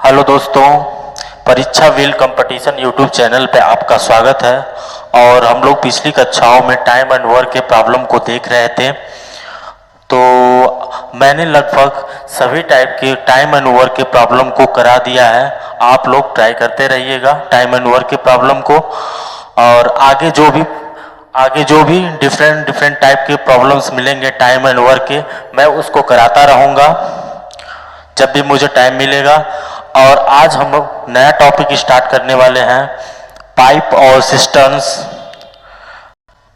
Hello दोस्तों, परीक्षा wheel competition YouTube channel पे आपका स्वागत है। और हम लोग पिछली कक्षाओं में टाइम एंड वर्क के प्रॉब्लम को देख रहे थे। तो मैंने लगभग सभी टाइप के टाइम एंड वर्क के प्रॉब्लम को करा दिया है। आप लोग ट्राई करते रहिएगा टाइम एंड वर्क के प्रॉब्लम को, और आगे जो भी डिफरेंट टाइप के प्रॉब्लम्स मिलेंगे टाइम एंड वर्क के, मैं उसको कराता रहूँगा जब भी मुझे टाइम मिलेगा। और आज हम लोग नया टॉपिक स्टार्ट करने वाले हैं, पाइप और सिस्टम्स।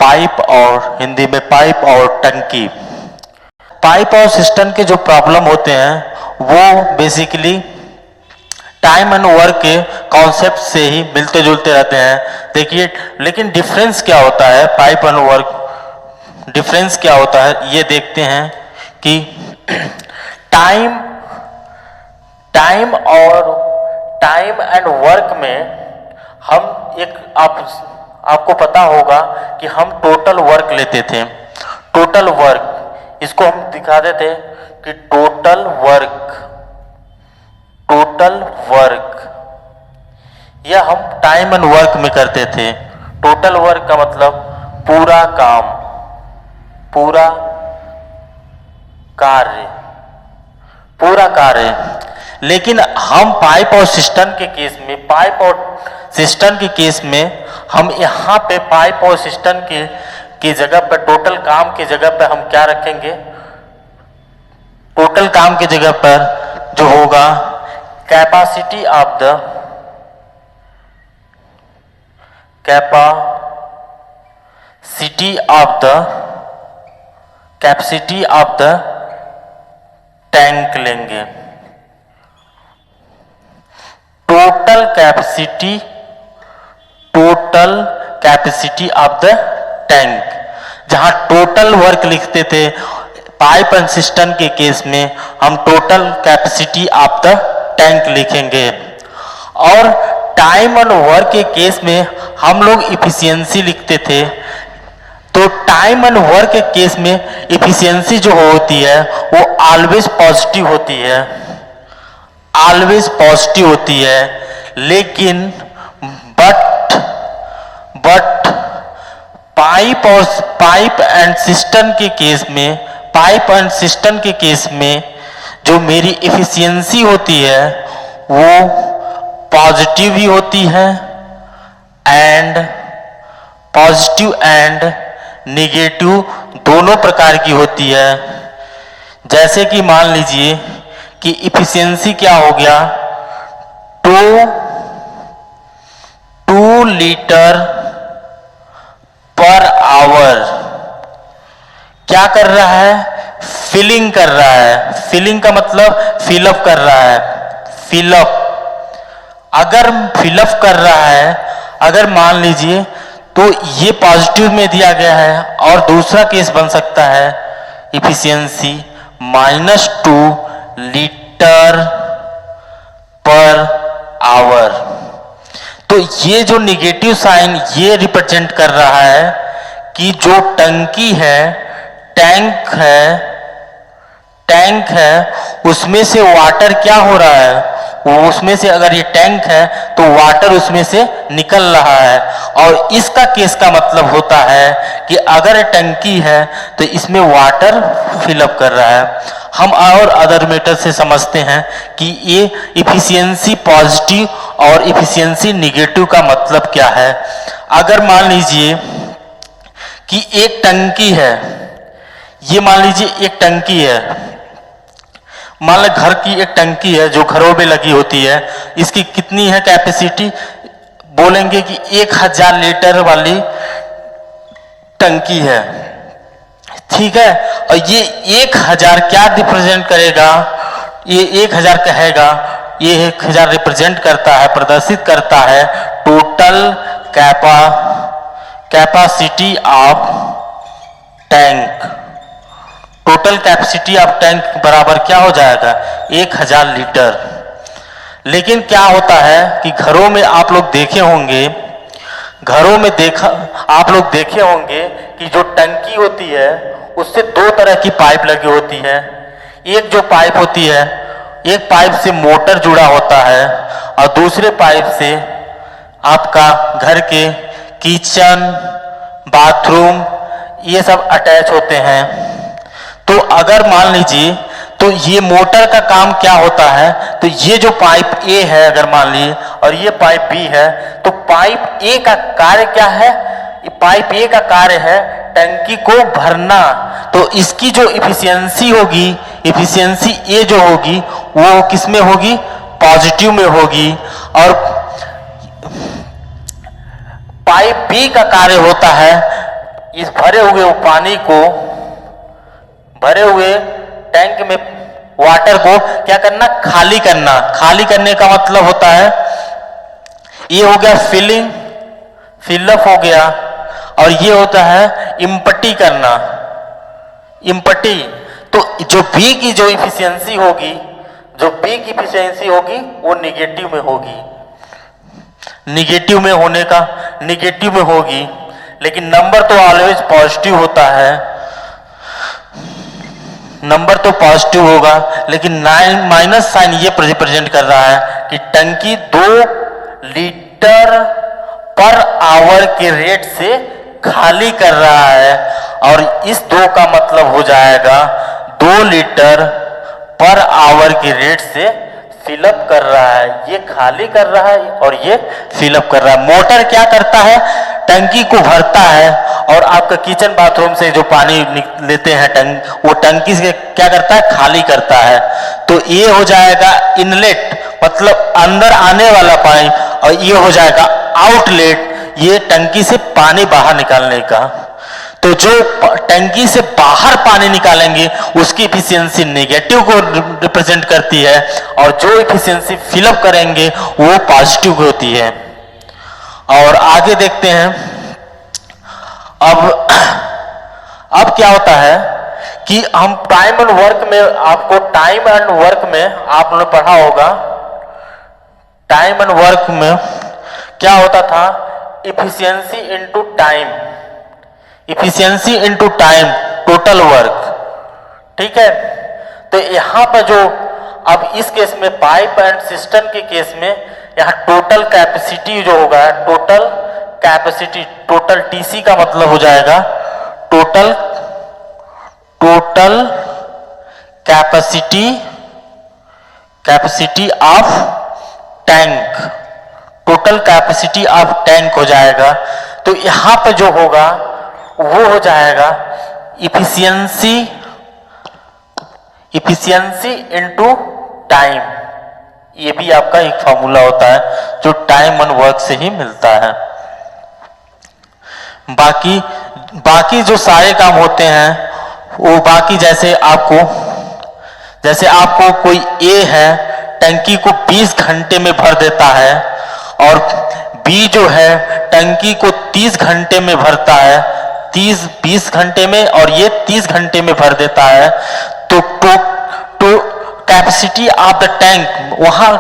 पाइप और हिंदी में पाइप और टंकी। पाइप और सिस्टम के जो प्रॉब्लम होते हैं वो बेसिकली टाइम एंड वर्क के कॉन्सेप्ट से ही मिलते जुलते रहते हैं। देखिए, लेकिन डिफरेंस क्या होता है पाइप एंड वर्क, डिफरेंस क्या होता है ये देखते हैं कि टाइम एंड वर्क में हम आपको पता होगा कि हम टोटल वर्क लेते थे। टोटल वर्क, इसको हम दिखा देते कि टोटल वर्क यह हम टाइम एंड वर्क में करते थे। टोटल वर्क का मतलब पूरा काम, पूरा कार्य। लेकिन हम पाइप और सिस्टम के केस में हम यहाँ पे पाइप और सिस्टम की जगह पर टोटल काम की जगह पर हम क्या रखेंगे? टोटल काम की जगह पर जो होगा कैपेसिटी ऑफ द टैंक लेंगे। Total capacity of the tank. जहां टोटल वर्क लिखते थे पाइप एंड सिस्टम के केस में हम total capacity of the tank लिखेंगे। और टाइम एंड वर्क के केस में हम लोग इफिशियंसी लिखते थे। तो टाइम एंड वर्क के केस में इफिशियंसी जो होती है वो ऑलवेज पॉजिटिव होती है। लेकिन बट पाइप एंड सिस्टम के केस में जो मेरी इफिशियंसी होती है वो पॉजिटिव भी होती है पॉजिटिव एंड निगेटिव दोनों प्रकार की होती है। जैसे कि मान लीजिए कि इफिशियंसी क्या हो गया, 2 लीटर पर आवर क्या कर रहा है? फिलिंग कर रहा है। फिलिंग का मतलब फिलअप कर रहा है। अगर फिलअप कर रहा है, अगर मान लीजिए तो ये पॉजिटिव में दिया गया है। और दूसरा केस बन सकता है इफिशियंसी -2 लीटर पर आवर। तो ये जो निगेटिव साइन ये रिप्रेजेंट कर रहा है कि जो टंकी है, टैंक है उसमें से वाटर क्या हो रहा है? उसमें से, अगर ये टैंक है तो वाटर उसमें से निकल रहा है। और इसका केस का मतलब होता है कि अगर टंकी है तो इसमें वाटर फिलअप कर रहा है। हम और अदर मेथड से समझते हैं कि ये इफिशियंसी पॉजिटिव और इफिशियंसी निगेटिव का मतलब क्या है। अगर मान लीजिए कि एक टंकी है, ये मान लीजिए एक टंकी है, मान लो घर की एक टंकी है जो घरों में लगी होती है। इसकी कितनी है कैपेसिटी? बोलेंगे कि 1000 लीटर वाली टंकी है, ठीक है। और ये 1000 क्या रिप्रेजेंट करेगा? ये 1000 कहेगा, ये 1000 रिप्रेजेंट करता है, प्रदर्शित करता है total capacity of tank. Total capacity of tank बराबर क्या हो जाएगा? 1000 लीटर। लेकिन क्या होता है कि घरों में आप लोग देखे होंगे कि जो टंकी होती है उससे 2 तरह की पाइप लगी होती है। एक जो पाइप होती है एक पाइप से मोटर जुड़ा होता है और दूसरे पाइप से आपका घर के किचन, बाथरूम ये सब अटैच होते हैं। तो अगर मान लीजिए, तो ये मोटर का काम क्या होता है, तो ये जो पाइप ए है अगर मान लीजिए और ये पाइप बी है, तो पाइप ए का कार्य क्या है, पाइप ए का कार्य है टंकी को भरना। तो इसकी जो इफिशियंसी होगी, इफिशियंसी ए जो होगी वो किस में होगी, पॉजिटिव में होगी। और पाइप बी का कार्य होता है इस भरे हुए पानी को, भरे हुए टैंक में वाटर को क्या करना, खाली करना। खाली करने का मतलब होता है, ये हो गया फिलिंग, फिलअप हो गया, और ये होता है इम्पटी करना, इम्पटी। तो जो बी की जो इफिशियंसी होगी, जो बी की इफिशियंसी होगी वो निगेटिव में होगी, निगेटिव में होने का, निगेटिव में होगी। लेकिन नंबर तो ऑलवेज पॉजिटिव होता है, नंबर तो पॉजिटिव होगा, लेकिन माइनस साइन ये रिप्रेजेंट कर रहा है कि टंकी 2 लीटर पर आवर के रेट से खाली कर रहा है। और इस 2 का मतलब हो जाएगा 2 लीटर पर आवर के रेट से फिलअप कर रहा है। ये खाली कर रहा है और ये फिलअप कर रहा है। मोटर क्या करता है, टंकी को भरता है, और आपका किचन बाथरूम से जो पानी लेते हैं वो टंकी से क्या करता है, खाली करता है। तो ये हो जाएगा इनलेट, मतलब अंदर आने वाला पानी, और ये हो जाएगा आउटलेट, ये टंकी से पानी बाहर निकालने का। तो जो टंकी से बाहर पानी निकालेंगे उसकी इफिशियंसी नेगेटिव को रिप्रेजेंट करती है, और जो इफिशियंसी फिलअप करेंगे वो पॉजिटिव होती है। और आगे देखते हैं, अब क्या होता है कि हम टाइम एंड वर्क में, आपको टाइम एंड वर्क में आपने पढ़ा होगा, टाइम एंड वर्क में क्या होता था, efficiency into time, efficiency into time, total work, ठीक है। तो यहां पर जो अब इस केस में पाइप एंड सिस्टम के केस में यहां टोटल कैपेसिटी जो होगा, टोटल कैपेसिटी, टोटल टीसी का मतलब हो जाएगा total capacity, capacity of tank, total capacity of tank हो जाएगा। तो यहां पर जो होगा वो हो जाएगा इफिशियंसी, इफिशियंसी इनटू टाइम। ये भी आपका एक फॉर्मूला होता है जो टाइम एंड वर्क से ही मिलता है। बाकी जो सारे काम होते हैं वो बाकी, जैसे आपको कोई ए है, टंकी को 20 घंटे में भर देता है, और बी जो है टंकी को 30 घंटे में भरता है, 20 घंटे में, और ये 30 घंटे में भर देता है। तो कैपेसिटी ऑफ द टैंक, वहां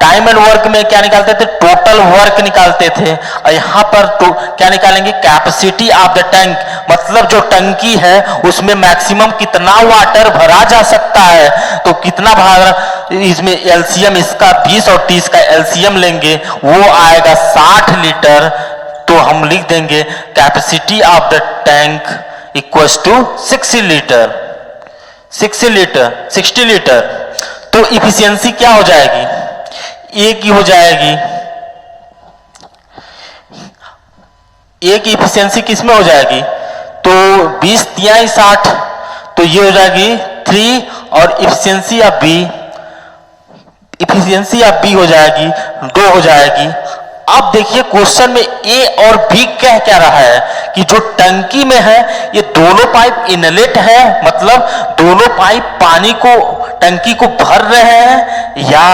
टाइम एंड वर्क में क्या निकालते थे, टोटल वर्क निकालते थे, और यहां पर तो क्या निकालेंगे, कैपेसिटी ऑफ द टैंक, मतलब जो टंकी है उसमें मैक्सिमम कितना वाटर भरा जा सकता है। तो कितना भरा, इसमें एलसीएम इसका 20 और 30 का एलसीएम लेंगे, वो आएगा 60 लीटर। तो हम लिख देंगे capacity of the tank equals to 60 litre, 60 litre. तो इफिशियंसी क्या हो जाएगी, ए की हो जाएगी, ए की इफिशियंसी किस में हो जाएगी, तो 20 तिहाई 60, तो ये हो जाएगी 3, और efficiency of B, efficiency of B हो जाएगी 2 हो जाएगी। अब देखिए क्वेश्चन में ए और बी कह क्या रहा है कि जो टंकी में है ये दोनों पाइप इनलेट है, मतलब दोनों पाइप पानी को, टंकी को भर रहे हैं, या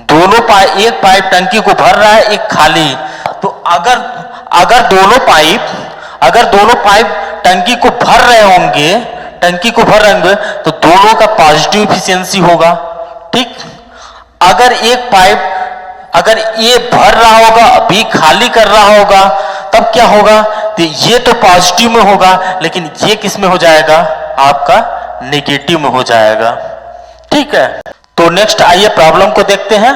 दोनों पाइप, एक पाइप टंकी को भर रहा है, एक खाली। तो अगर दोनों पाइप टंकी को भर रहे होंगे, टंकी को भर रहे होंगे, तो दोनों का पॉजिटिव इफिशियंसी होगा, ठीक। अगर एक पाइप, अगर ए भर रहा होगा, बी खाली कर रहा होगा, तब क्या होगा, तो ये तो पॉजिटिव में होगा, लेकिन ये किस में हो जाएगा, आपका नेगेटिव में हो जाएगा। ठीक है, तो नेक्स्ट आइए प्रॉब्लम को देखते हैं।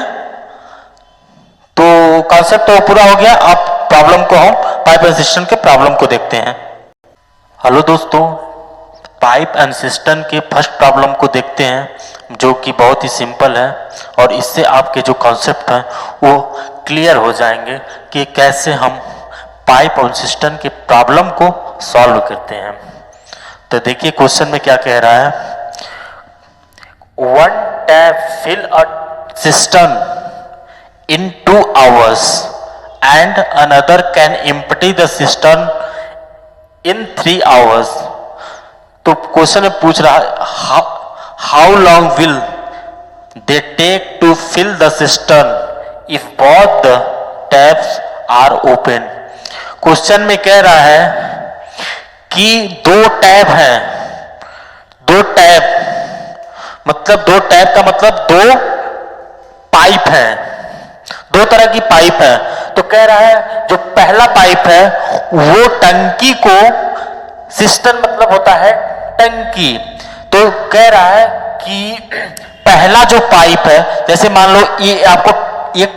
तो कॉन्सेप्ट तो पूरा हो गया, अब प्रॉब्लम को हम पाइप एंड सिस्टम के प्रॉब्लम को देखते हैं। हेलो दोस्तों, पाइप एंड सिस्टम के फर्स्ट प्रॉब्लम को देखते हैं, जो कि बहुत ही सिंपल है और इससे आपके जो कॉन्सेप्ट हैं वो क्लियर हो जाएंगे कि कैसे हम पाइप और सिस्टम के प्रॉब्लम को सॉल्व करते हैं। तो देखिए क्वेश्चन में क्या कह रहा है, one tap fill a system in 2 hours and another can empty the cistern in 3 hours। तो क्वेश्चन में पूछ रहा है how long will they take to fill the cistern if both the taps are open। Question में कह रहा है कि दो टैप हैं, दो टैप मतलब दो टैप का मतलब दो पाइप हैं, दो तरह की पाइप है। तो कह रहा है जो पहला पाइप है वो टंकी को, सिस्टम मतलब होता है टंकी, तो कह रहा है कि पहला जो पाइप है, जैसे मान लो ये आपको एक,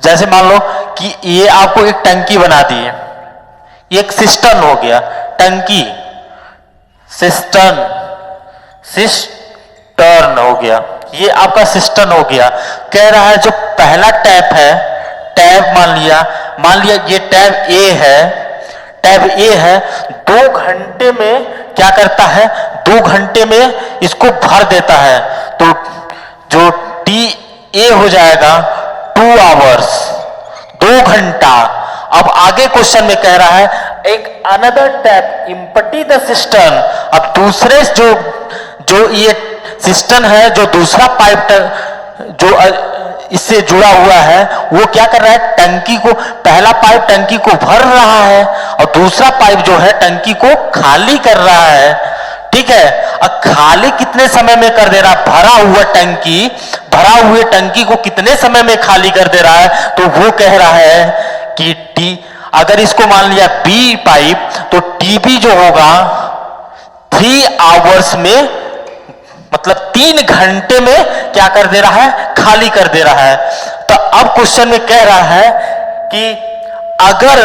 जैसे मान लो कि ये आपको एक टंकी बना दी है, एक सिस्टम हो गया, टंकी सिस्टम, सिस्टर्न हो गया, ये आपका सिस्टम हो गया। कह रहा है जो पहला टैप है, टैप मान लिया ये टैप ए है, टैप ए है, 2 घंटे में क्या करता है, 2 घंटे में इसको भर देता है। तो जो टी ए हो जाएगा 2 आवर्स, 2 घंटा। अब आगे क्वेश्चन में कह रहा है एक another tap empty the system. अब दूसरे जो ये सिस्टम है, जो दूसरा पाइप जो इससे जुड़ा हुआ है, वो क्या कर रहा है, टंकी को, पहला पाइप टंकी को भर रहा है और दूसरा पाइप जो है टंकी को खाली कर रहा है। ठीक है, अब खाली कितने समय में कर दे रहा, भरा हुए टंकी को कितने समय में खाली कर दे रहा है, तो वो कह रहा है कि टी, अगर इसको मान लिया बी पाइप, तो टीबी जो होगा 3 आवर्स में, मतलब 3 घंटे में क्या कर दे रहा है, खाली कर दे रहा है। तो अब क्वेश्चन में कह रहा है कि अगर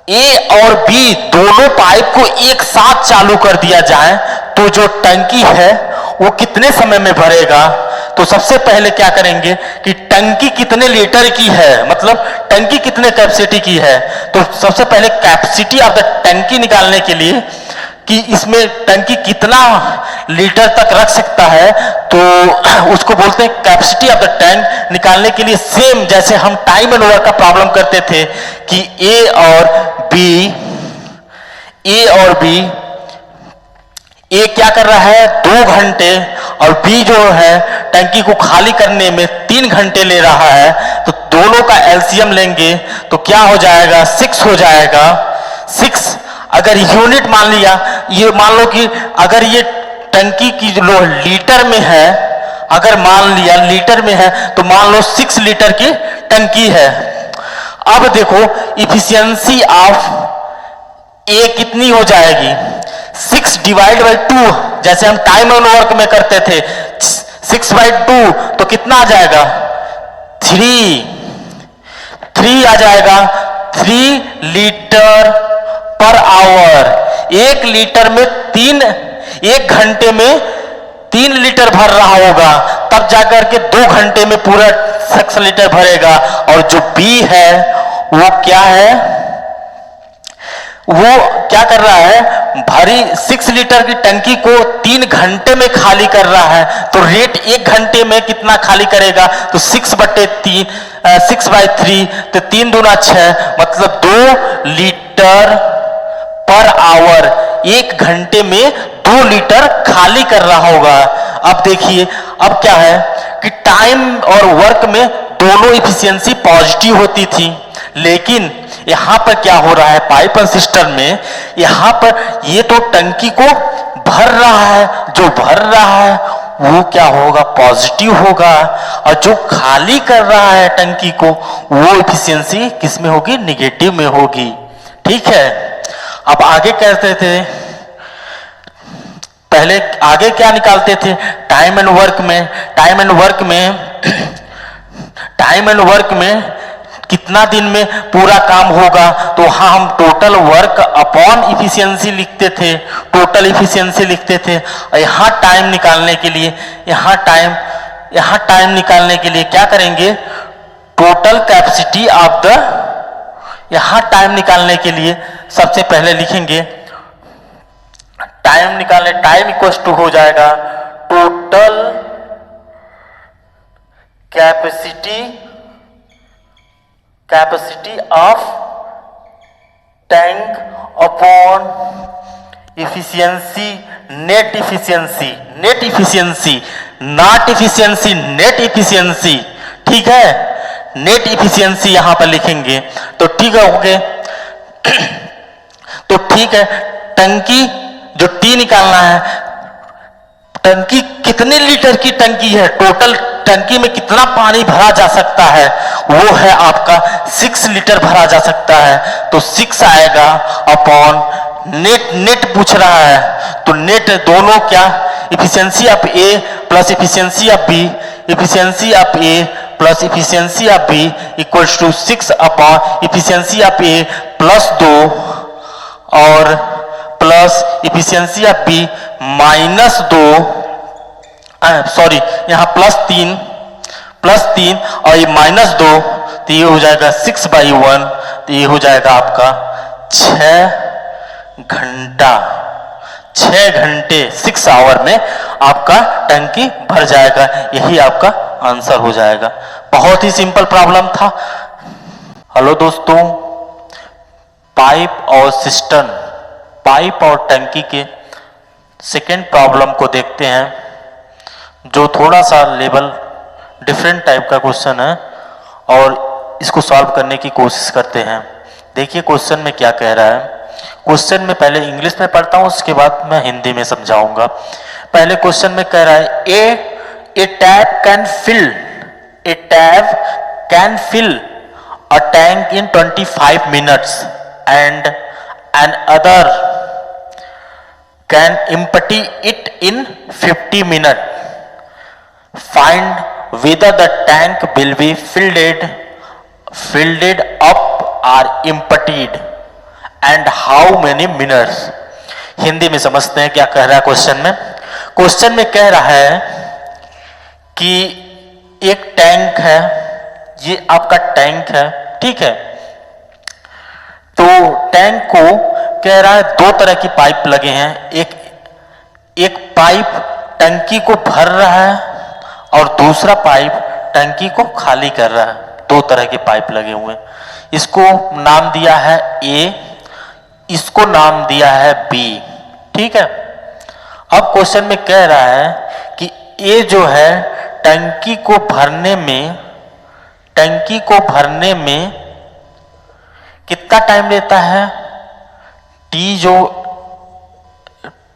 ए और बी दोनों पाइप को एक साथ चालू कर दिया जाए तो जो टंकी है वो कितने समय में भरेगा। तो सबसे पहले क्या करेंगे कि टंकी कितने लीटर की है, मतलब टंकी कितने कैपेसिटी की है, तो सबसे पहले कैपेसिटी ऑफ द टंकी निकालने के लिए कि इसमें टंकी कितना लीटर तक रख सकता है, तो उसको बोलते हैं कैपेसिटी ऑफ द टैंक। निकालने के लिए सेम जैसे हम टाइम एंड वर्क का प्रॉब्लम करते थे कि ए और बी, ए क्या कर रहा है 2 घंटे और बी जो है टंकी को खाली करने में 3 घंटे ले रहा है, तो दोनों का एलसीएम लेंगे तो क्या हो जाएगा, 6 हो जाएगा। 6 अगर यूनिट मान लिया, ये मान लो कि अगर ये टंकी की जो लीटर में है, अगर मान लिया लीटर में है तो मान लो 6 लीटर की टंकी है। अब देखो इफिशियंसी ऑफ ए कितनी हो जाएगी, 6 डिवाइड बाई 2, जैसे हम टाइम एंड वर्क में करते थे, 6 बाई 2 तो कितना आ जाएगा, 3 आ जाएगा, 3 लीटर पर आवर। 1 लीटर में 1 घंटे में 3 लीटर भर रहा होगा, तब जाकर के 2 घंटे में पूरा 6 लीटर भरेगा। और जो बी है वो क्या है, वो क्या कर रहा है, भरी 6 लीटर की टंकी को 3 घंटे में खाली कर रहा है, तो रेट 1 घंटे में कितना खाली करेगा, तो 6/3, 6/3, तो 3 दूना 6, मतलब 2 लीटर पर आवर, 1 घंटे में 2 लीटर खाली कर रहा होगा। अब देखिए अब क्या है कि टाइम और वर्क में दोनों इफिशियंसी पॉजिटिव होती थी, लेकिन यहां पर क्या हो रहा है, पाइप एंड सिस्टम में यहां पर ये तो टंकी को भर रहा है, जो भर रहा है वो क्या होगा, पॉजिटिव होगा, और जो खाली कर रहा है टंकी को वो इफिशियंसी किस में होगी, निगेटिव में होगी। ठीक है, अब आगे कहते थे पहले आगे क्या निकालते थे, टाइम एंड वर्क में, टाइम एंड वर्क में कितना दिन में पूरा काम होगा, तो वहां हम टोटल वर्क अपॉन इफिशियंसी लिखते थे, टोटल इफिशियंसी लिखते थे। और यहाँ टाइम निकालने के लिए, यहाँ टाइम निकालने के लिए क्या करेंगे, टोटल कैपेसिटी ऑफ द, यहाँ टाइम निकालने के लिए सबसे पहले लिखेंगे टाइम निकालने, टाइम इक्वल टू हो जाएगा total capacity of tank upon efficiency, net efficiency, not efficiency, net efficiency, ठीक है, नेट इफिशियंसी यहां पर लिखेंगे। तो ठीक है, ओके। तो ठीक है, टंकी जो टी निकालना है, टंकी कितने लीटर की टंकी है, टोटल टंकी में कितना पानी भरा जा सकता है, वो है आपका 6 लीटर भरा जा सकता है। तो 6 आएगा अपॉन नेट पूछ रहा है, तो नेट दोनों क्या, efficiency of A plus efficiency of B, efficiency of A plus efficiency of B equals to 6 upon efficiency of A plus 2 और plus efficiency of B minus 2, sorry यहाँ प्लस 3 और ये माइनस 2, तो ये हो जाएगा 6/1, तो ये हो जाएगा आपका 6 घंटे 6 आवर में आपका टंकी भर जाएगा। यही आपका आंसर हो जाएगा। बहुत ही सिंपल प्रॉब्लम था। हेलो दोस्तों, पाइप और सिस्टम, पाइप और टंकी के सेकेंड प्रॉब्लम को देखते हैं, जो थोड़ा सा लेवल डिफरेंट टाइप का क्वेश्चन है और इसको सॉल्व करने की कोशिश करते हैं। देखिए क्वेश्चन में क्या कह रहा है। क्वेश्चन में पहले इंग्लिश में पढ़ता हूं, उसके बाद मैं हिंदी में समझाऊंगा। पहले क्वेश्चन में कह रहा है a tap can fill a tank in 25 minutes and another can empty it in 50 minutes. Find whether the tank will be filled up or emptied and how many minutes. Hindi में समझते हैं क्या कह रहा है क्वेश्चन में। Question में कह रहा है कि एक टैंक है, ये आपका टैंक है, ठीक है। तो टैंक को कह रहा है 2 तरह की पाइप लगे हैं, एक पाइप टंकी को भर रहा है और दूसरा पाइप टंकी को खाली कर रहा है। 2 तरह के पाइप लगे हुए, इसको नाम दिया है ए, इसको नाम दिया है बी, ठीक है। अब क्वेश्चन में कह रहा है कि ए जो है टंकी को भरने में कितना टाइम लेता है, टी जो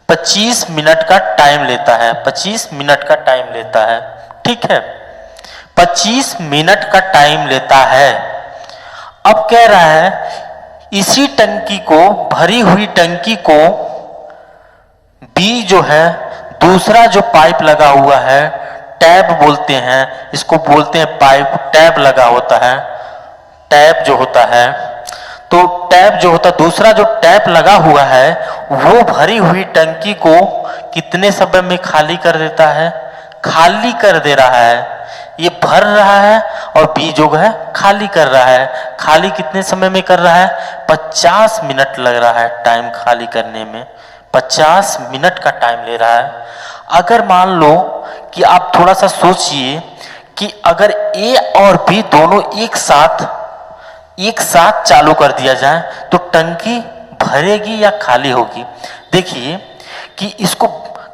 25 मिनट का टाइम लेता है, 25 मिनट का टाइम लेता है, ठीक है, 25 मिनट का टाइम लेता है। अब कह रहा है इसी टंकी को, भरी हुई टंकी को बी जो है, दूसरा जो पाइप लगा हुआ है, टैब बोलते हैं इसको, बोलते हैं पाइप, टैब लगा होता है, टैब जो होता है, तो टैप जो होता, दूसरा जो टैप लगा हुआ है वो भरी हुई टंकी को कितने समय में खाली कर देता है, खाली कर दे रहा है। ये भर रहा है और बी जो है खाली कर रहा है। खाली कितने समय में कर रहा है, 50 मिनट लग रहा है टाइम खाली करने में, 50 मिनट का टाइम ले रहा है। अगर मान लो कि आप थोड़ा सा सोचिए कि अगर ए और बी दोनों एक साथ चालू कर दिया जाए तो टंकी भरेगी या खाली होगी। देखिए कि इसको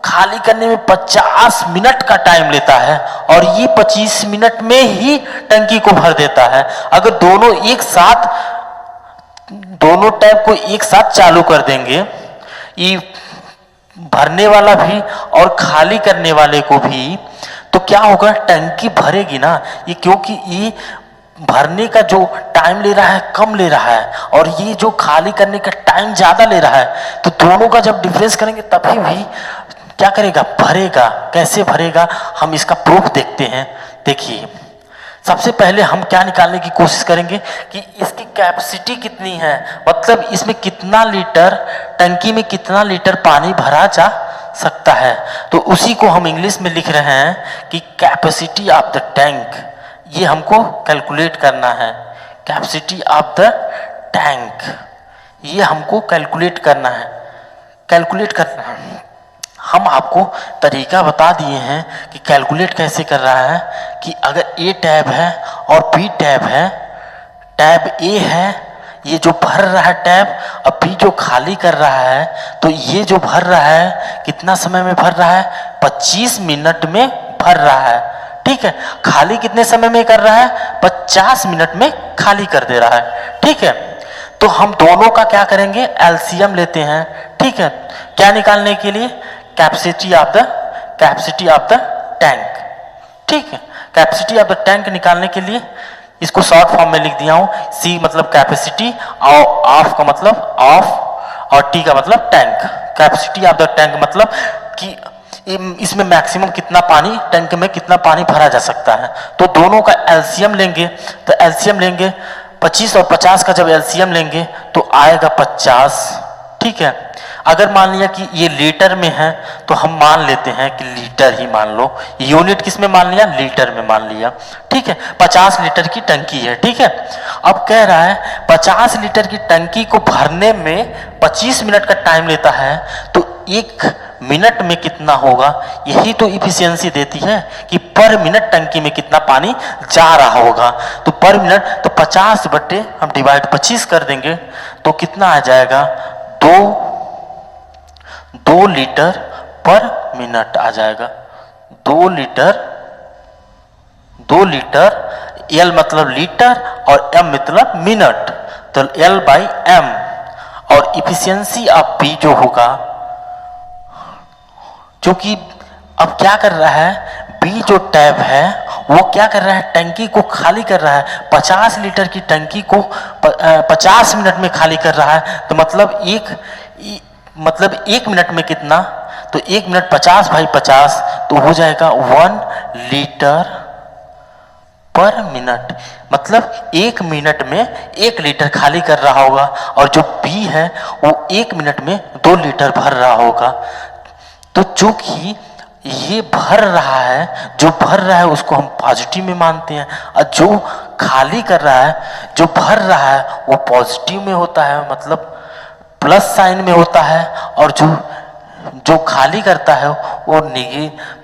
खाली करने में 50 मिनट का टाइम लेता है और ये 25 मिनट में ही टंकी को भर देता है। अगर दोनों टैप को एक साथ चालू कर देंगे, ये भरने वाला भी और खाली करने वाले को भी, तो क्या होगा, टंकी भरेगी ना ये, क्योंकि ये भरने का जो टाइम ले रहा है कम ले रहा है और ये जो खाली करने का टाइम ज्यादा ले रहा है, तो दोनों का जब डिफरेंस करेंगे तभी भी क्या करेगा, भरेगा। कैसे भरेगा, हम इसका प्रूफ देखते हैं। देखिए, सबसे पहले हम क्या निकालने की कोशिश करेंगे कि इसकी कैपेसिटी कितनी है, मतलब इसमें कितना लीटर, टंकी में कितना लीटर पानी भरा जा सकता है। तो उसी को हम इंग्लिश में लिख रहे हैं कि कैपेसिटी ऑफ द टैंक। ये हमको कैलकुलेट करना है, कैपेसिटी ऑफ द टैंक, ये हमको कैलकुलेट करना है, कैलकुलेट करना है। हम आपको तरीका बता दिए हैं कि कैलकुलेट कैसे कर रहा है, कि अगर ए टैब है और बी टैब है, टैब ए है ये जो भर रहा है टैब, और बी जो खाली कर रहा है, तो ये जो भर रहा है कितना समय में भर रहा है, 25 मिनट में भर रहा है। ठीक है, खाली कितने समय में कर रहा है, 50 मिनट में खाली कर दे रहा है। ठीक है, तो हम दोनों का क्या करेंगे, एलसीएम लेते हैं। ठीक है, क्या निकालने के लिए, कैपेसिटी ऑफ द टैंक। ठीक है, कैपेसिटी ऑफ द टैंक निकालने के लिए इसको शॉर्ट फॉर्म में लिख दिया हूं। सी मतलब कैपेसिटी, और ऑफ का मतलब ऑफ, और टी का मतलब tank. Capacity of the tank मतलब कि इसमें मैक्सिमम कितना पानी, टैंक में कितना पानी भरा जा सकता है। तो दोनों का एलसीएम लेंगे, तो एलसीएम लेंगे 25 और 50 का जब एलसीएम लेंगे तो आएगा 50। ठीक है, अगर मान लिया कि ये लीटर में है तो हम मान लेते हैं कि लीटर ही मान लो, यूनिट किस में मान लिया, लीटर में मान लिया। ठीक है, 50 लीटर की टंकी है। ठीक है, अब कह रहा है 50 लीटर की टंकी को भरने में 25 मिनट का टाइम लेता है, तो 1 मिनट में कितना होगा। यही तो इफिशियंसी देती है कि पर मिनट टंकी में कितना पानी जा रहा होगा। तो पर मिनट, तो 50 बटे हम डिवाइड 25 कर देंगे तो कितना आ जाएगा, 2 लीटर पर मिनट आ जाएगा। 2 लीटर, एल मतलब लीटर और एम मतलब मिनट, तो एल बाई एम। और इफिशियंसी ऑफ बी जो होगा, क्योंकि अब क्या कर रहा है, बी जो टैब है वो क्या कर रहा है, टंकी को खाली कर रहा है। 50 लीटर की टंकी को 50 मिनट में खाली कर रहा है, तो मतलब एक मिनट में कितना, तो 1 मिनट 50 भाई 50, तो हो जाएगा 1 लीटर पर मिनट। मतलब 1 मिनट में 1 लीटर खाली कर रहा होगा, और जो बी है वो 1 मिनट में 2 लीटर भर रहा होगा। तो चूंकि ये भर रहा है, जो भर रहा है उसको हम पॉजिटिव में मानते हैं, और जो खाली कर रहा है, जो भर रहा है वो पॉजिटिव में होता है, मतलब प्लस साइन में होता है, और जो खाली करता है वो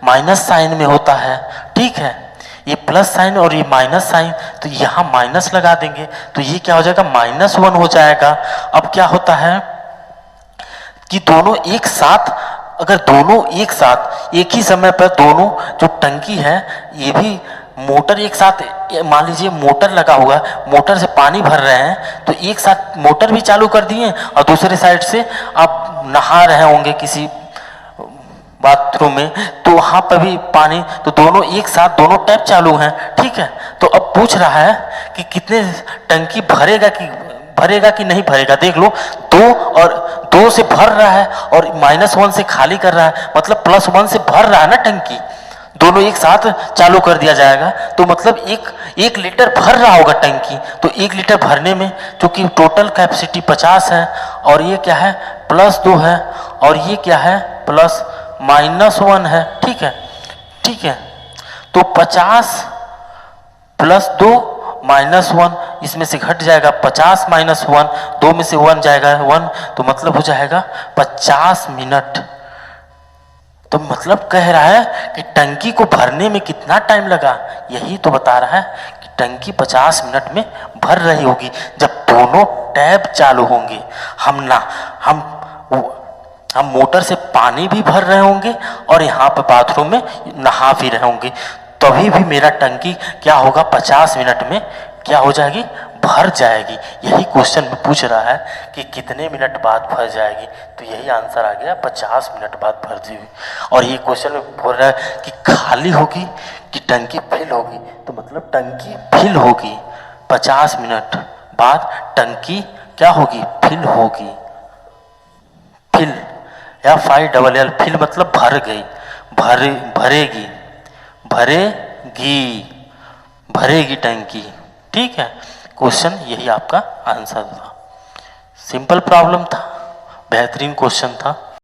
माइनस साइन में होता है। ठीक है, ये प्लस साइन और ये माइनस साइन, तो यहाँ माइनस लगा देंगे, तो ये क्या हो जाएगा, -1 हो जाएगा। अब क्या होता है कि दोनों एक साथ, अगर दोनों एक साथ एक ही समय पर दोनों जो टंकी है, ये भी मोटर एक साथ, मान लीजिए मोटर लगा हुआ है, मोटर से पानी भर रहे हैं, तो एक साथ मोटर भी चालू कर दिए और दूसरे साइड से आप नहा रहे होंगे किसी बाथरूम में, तो वहां पर भी पानी, तो दोनों एक साथ दोनों टैप चालू हैं। ठीक है, तो अब पूछ रहा है कि कितने टंकी भरेगा कि नहीं भरेगा। देख लो, 2 से भर रहा है और -1 से खाली कर रहा है, मतलब +1 से भर रहा है ना टंकी, दोनों एक साथ चालू कर दिया जाएगा, तो मतलब एक लीटर भर रहा होगा टंकी। तो 1 लीटर भरने में, क्योंकि टोटल कैपेसिटी 50 है, और ये क्या है +2 है, और ये क्या है -1 है। ठीक है, ठीक है, तो 50 + 2 -1, इसमें से घट जाएगा 50 - 1, 2 में से 1 जाएगा 1, तो मतलब हो जाएगा 50 मिनट। तो मतलब कह रहा है कि टंकी को भरने में कितना टाइम लगा, यही तो बता रहा है कि टंकी 50 मिनट में भर रही होगी, जब दोनों टैब चालू होंगे। हम मोटर से पानी भी भर रहे होंगे और यहाँ पे बाथरूम में नहा भी रहे होंगे, तभी भी मेरा टंकी क्या होगा, 50 मिनट में क्या हो जाएगी, भर जाएगी। यही क्वेश्चन में पूछ रहा है कि कितने मिनट बाद भर जाएगी, तो यही आंसर आ गया, 50 मिनट बाद भर जाएगी। और ये क्वेश्चन में बोल रहा है कि खाली होगी कि टंकी फिल होगी, तो मतलब टंकी फिल होगी, 50 मिनट बाद टंकी क्या होगी, फिल होगी। FILL फिल मतलब भर गई, भरेगी, भरेगी टंकी। ठीक है, क्वेश्चन यही आपका आंसर था। सिंपल प्रॉब्लम था, बेहतरीन क्वेश्चन था।